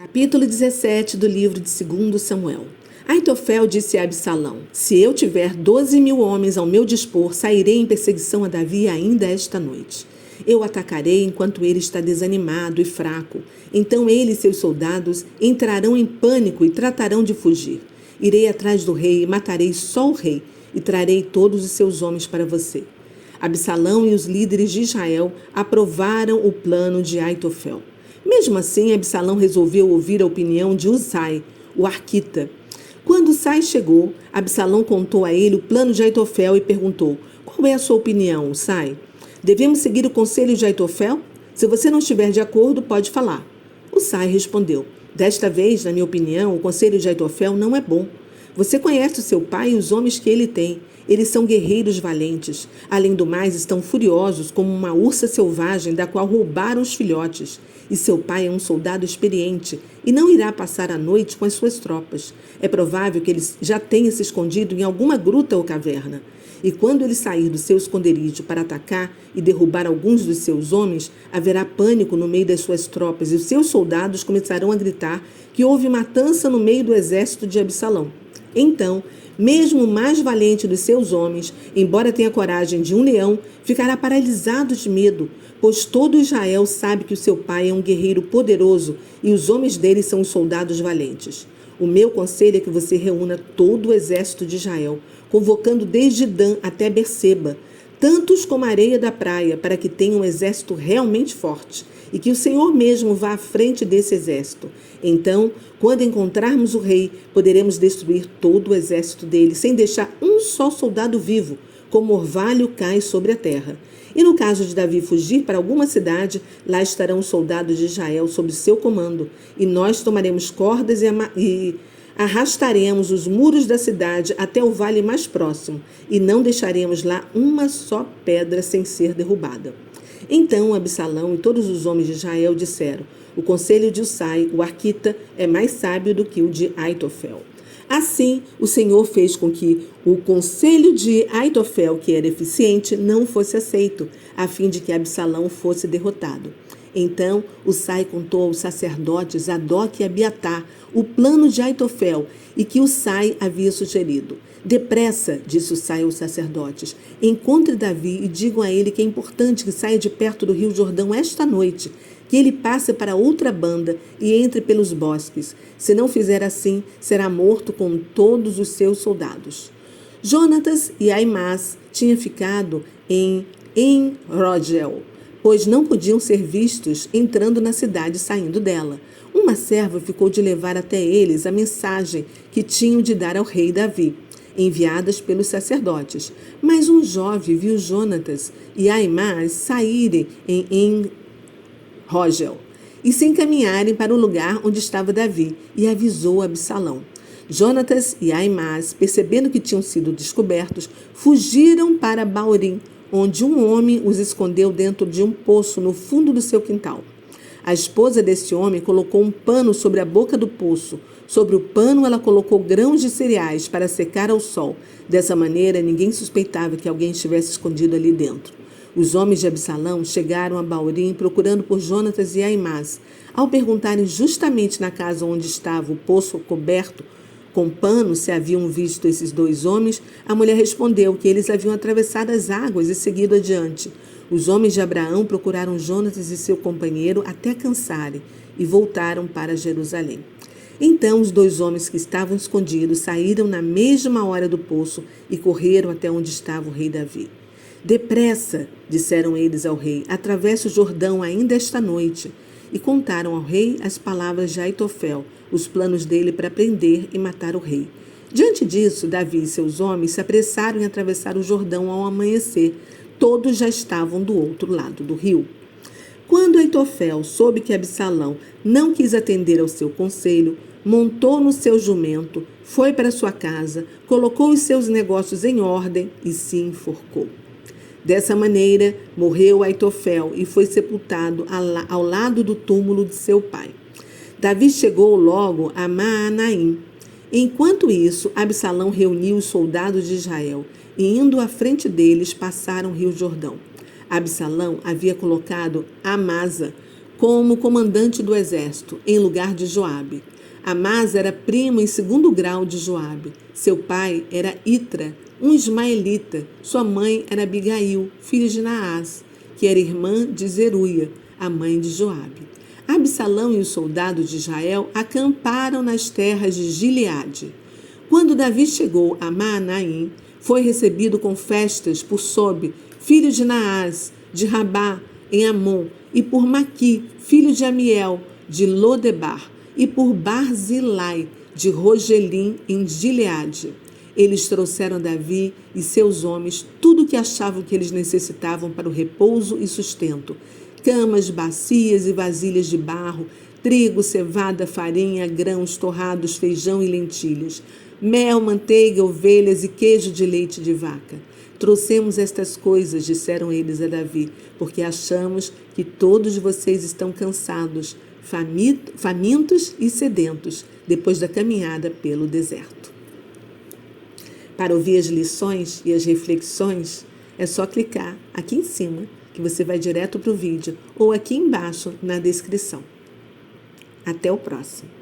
Capítulo 17 do livro de 2 Samuel. Aitofel disse a Absalão: Se eu tiver 12.000 homens ao meu dispor, sairei em perseguição a Davi ainda esta noite. Eu atacarei enquanto ele está desanimado e fraco. Então ele e seus soldados entrarão em pânico e tratarão de fugir. Irei atrás do rei e matarei só o rei, e trarei todos os seus homens para você. Absalão e os líderes de Israel aprovaram o plano de Aitofel. Mesmo assim, Absalão resolveu ouvir a opinião de Usai, o arquita. Quando Usai chegou, Absalão contou a ele o plano de Aitofel e perguntou: Qual é a sua opinião, Usai? Devemos seguir o conselho de Aitofel? Se você não estiver de acordo, pode falar. Usai respondeu: Desta vez, na minha opinião, o conselho de Aitofel não é bom. Você conhece o seu pai e os homens que ele tem. Eles são guerreiros valentes. Além do mais, estão furiosos como uma ursa selvagem da qual roubaram os filhotes. E seu pai é um soldado experiente e não irá passar a noite com as suas tropas. É provável que ele já tenha se escondido em alguma gruta ou caverna. E quando ele sair do seu esconderijo para atacar e derrubar alguns dos seus homens, haverá pânico no meio das suas tropas e os seus soldados começarão a gritar que houve matança no meio do exército de Absalão. Então, mesmo o mais valente dos seus homens, embora tenha coragem de um leão, ficará paralisado de medo, pois todo Israel sabe que o seu pai é um guerreiro poderoso e os homens dele são os soldados valentes. O meu conselho é que você reúna todo o exército de Israel, convocando desde Dan até Berseba, tantos como a areia da praia, para que tenha um exército realmente forte, e que o Senhor mesmo vá à frente desse exército. Então, quando encontrarmos o rei, poderemos destruir todo o exército dele, sem deixar um só soldado vivo, como orvalho cai sobre a terra. E no caso de Davi fugir para alguma cidade, lá estarão os soldados de Israel sob seu comando, e nós tomaremos cordas e arrastaremos os muros da cidade até o vale mais próximo, e não deixaremos lá uma só pedra sem ser derrubada. Então Absalão e todos os homens de Israel disseram: O conselho de Usai, o arquita, é mais sábio do que o de Aitofel. Assim, o Senhor fez com que o conselho de Aitofel, que era eficiente, não fosse aceito, a fim de que Absalão fosse derrotado. Então, Usai contou aos sacerdotes Zadok e Abiatar o plano de Aitofel e que Usai havia sugerido. Depressa, disse Usai aos sacerdotes, encontre Davi e digam a ele que é importante que saia de perto do rio Jordão esta noite, que ele passe para outra banda e entre pelos bosques. Se não fizer assim, será morto com todos os seus soldados. Jonatas e Aimás tinham ficado em Rogel, pois não podiam ser vistos entrando na cidade e saindo dela. Uma serva ficou de levar até eles a mensagem que tinham de dar ao rei Davi, enviadas pelos sacerdotes. Mas um jovem viu Jonatas e Aimás saírem em Rogel e se encaminharem para o lugar onde estava Davi, e avisou Absalão. Jonatas e Aimás, percebendo que tinham sido descobertos, fugiram para Baorim, onde um homem os escondeu dentro de um poço no fundo do seu quintal. A esposa desse homem colocou um pano sobre a boca do poço. Sobre o pano ela colocou grãos de cereais para secar ao sol. Dessa maneira, ninguém suspeitava que alguém estivesse escondido ali dentro. Os homens de Absalão chegaram a Baorim procurando por Jonatas e Aimás. Ao perguntarem justamente na casa onde estava o poço coberto com pano se haviam visto esses dois homens, a mulher respondeu que eles haviam atravessado as águas e seguido adiante. Os homens de Abraão procuraram Jonatas e seu companheiro até cansarem e voltaram para Jerusalém. Então os dois homens que estavam escondidos saíram na mesma hora do poço e correram até onde estava o rei Davi. Depressa, disseram eles ao rei, atravesse o Jordão ainda esta noite. E contaram ao rei as palavras de Aitofel, os planos dele para prender e matar o rei. Diante disso, Davi e seus homens se apressaram em atravessar o Jordão ao amanhecer. Todos já estavam do outro lado do rio. Quando Aitofel soube que Absalão não quis atender ao seu conselho, montou no seu jumento, foi para sua casa, colocou os seus negócios em ordem e se enforcou. Dessa maneira, morreu Aitofel e foi sepultado ao lado do túmulo de seu pai. Davi chegou logo a Maanaim. Enquanto isso, Absalão reuniu os soldados de Israel e, indo à frente deles, passaram o rio Jordão. Absalão havia colocado Amasa como comandante do exército, em lugar de Joabe. Amasa era primo em segundo grau de Joabe. Seu pai era Itra, um ismaelita. Sua mãe era Abigail, filha de Naás, que era irmã de Zeruia, a mãe de Joabe. Absalão e os soldados de Israel acamparam nas terras de Gileade. Quando Davi chegou a Maanaim, foi recebido com festas por Sobe, filho de Naás, de Rabá, em Amon, e por Maqui, filho de Amiel, de Lodebar, e por Barzilai, de Rogelim, em Gileade. Eles trouxeram a Davi e seus homens tudo o que achavam que eles necessitavam para o repouso e sustento: camas, bacias e vasilhas de barro, trigo, cevada, farinha, grãos, torrados, feijão e lentilhas, mel, manteiga, ovelhas e queijo de leite de vaca. Trouxemos estas coisas, disseram eles a Davi, porque achamos que todos vocês estão cansados, famintos e sedentos, depois da caminhada pelo deserto. Para ouvir as lições e as reflexões, é só clicar aqui em cima, que você vai direto para o vídeo, ou aqui embaixo na descrição. Até o próximo.